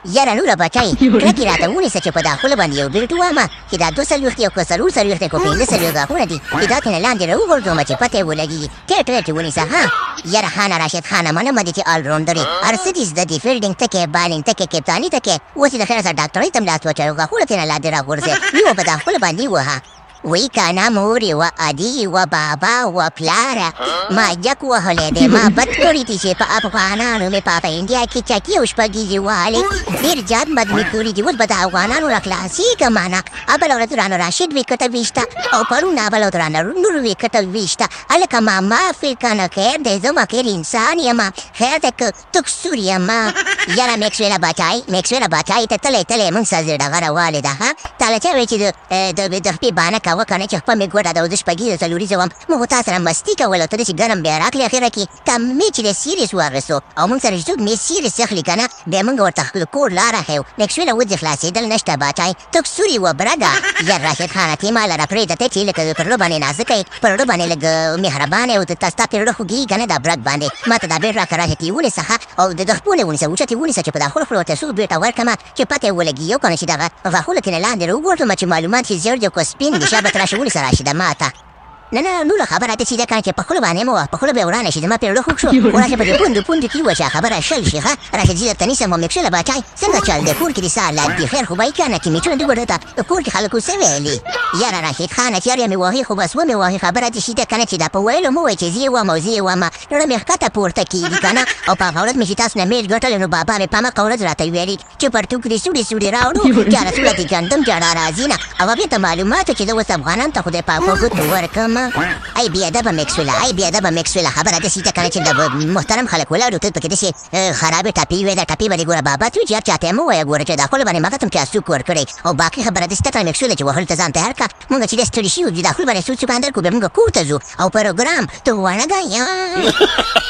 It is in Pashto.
یاره نوره بچای کلکې راته ونیسه چې په دا خوله باندې یو بیلټ ووهمه چې دا 2 څلوېښت یو که 4 څلوېښت که 5 څلوېښت غاښونه دي چې دا ترېنه لاندې راوغورځومه چې پته یې ولګېږي ټیټ ونیسه ها. یاره خانه راشد خانه منمه دې چې آلراونډر یې هر څه دې زده دي فیلډینګ ته کې بالینګ ته کې کپتاني ته کې اوس یې د خیره سره ډاکټرۍ ته هم لاس واچوي غاښونه ترېنه لاندې راغورځوي یوه په دا خوله باندې ووهه وی کانا مورې و ادي و بابا و پلاره ما جک وهلی دی ما بد کړي دي چې په افغانانو مې په انډیا کې چکې او شپږیزې وهلې ډېر زیات بد مې کړي دي اوس به د افغانانو را خلاصېږم نه بله ورځ رانه راشد ویکټه ویشته او پرون بله ورځ رانه نور ویکټه ویشته هلکه ما معافي کنه خیر دی زما خیر انسان یم خیر دی که تکسور یم یاره میکسویله بچای ته تلی موږ سره زړه غره ده ها تاله چا وایي چې د خپې بانه وکنه چې خپل مې ګوډه ده او زه شپږیزه څلوریزه وم موږ خو تا سره مستي کوله ته داسې ګرم بیا راکړې اخره کې تا مې چې د سیریس واخیستو او موږ سره چې څوک مې سیریس اخلي که نه بیا موږ ورته کور لاره ښیو میکسویله اوس دې خلاصېدل نشته باچای تکسوري و برده یار راشد خانه ته یې ما لره پرېږده ته چې لکه پر زړه باندې نازکه یې پر زړه باندې لږ مهربانه او ستا پرې زړه خوږېږي که نه دا برګ باندې ما ته دا بیټ راکړه راشد ته یې ونیسه او د خپلې ونیسه اوچت یې ونیسه چې په دا خوله خوله ورته څو بیټه ورکړمه چې پته یې ولګي که نه چې دغه غاښونه ترېنه لاندې راوګورځمه چې معلومات چې زیړ دي که سپین دي شابه ته راشه ونیسه راشده ماته نه نوره خبره ته سیده کنه چې په خوله باندې مه وه په خوله به ورانه شي زما پرې زړه خوږ شو خو راشه په دې پوندو کې وشه خبره شل شي ښه راشه ځي درته نیسم میکسویله باچای څنګه چل دی کور کې دې سهار لا دې خیر خو به یې که نه چې میچونه دې ګوډه ته د کور کې خلکو څه ویلي یاره راشد خانه چې یاره مې وهي خو بس ومې وهي خبره دې سیده که نه چې دا په ویلو مه وایي چې زه یې وم او زه یې وم زړه مې ښکته پورته کېږي که نه او په هغه ورځ مې چې تاسو نه میل ګټلی نو بابا مې په همغه ورځ راته ویلي چې پرتوګ دې سوړې راوړو جاره سوړه دې ګندم جړه راځي نه او هغې ته معلومات چې زه اوس افغانانو ته خدای پاک په ګوتو ورکړم بیادبه میکسویله خبره داسې ده که نه چې د محترم خلک ولاړو ته پکې داسې خرابې ټپې وې ده ټپې به دې ګوره بابا ته چې هر چاته یې مه وایه ګوره چې دا خوله باندې مغه ته هم چا سوک ورکړی او باقي خبره داسې ده میکسویله چې وهلو ته ځان تیار کړه مونږ چې ډېر ستړي شوي دا خوله باندې سوک اندر کړو بیا مونږ کور ته ځو او پروګرام ته ونه ګایه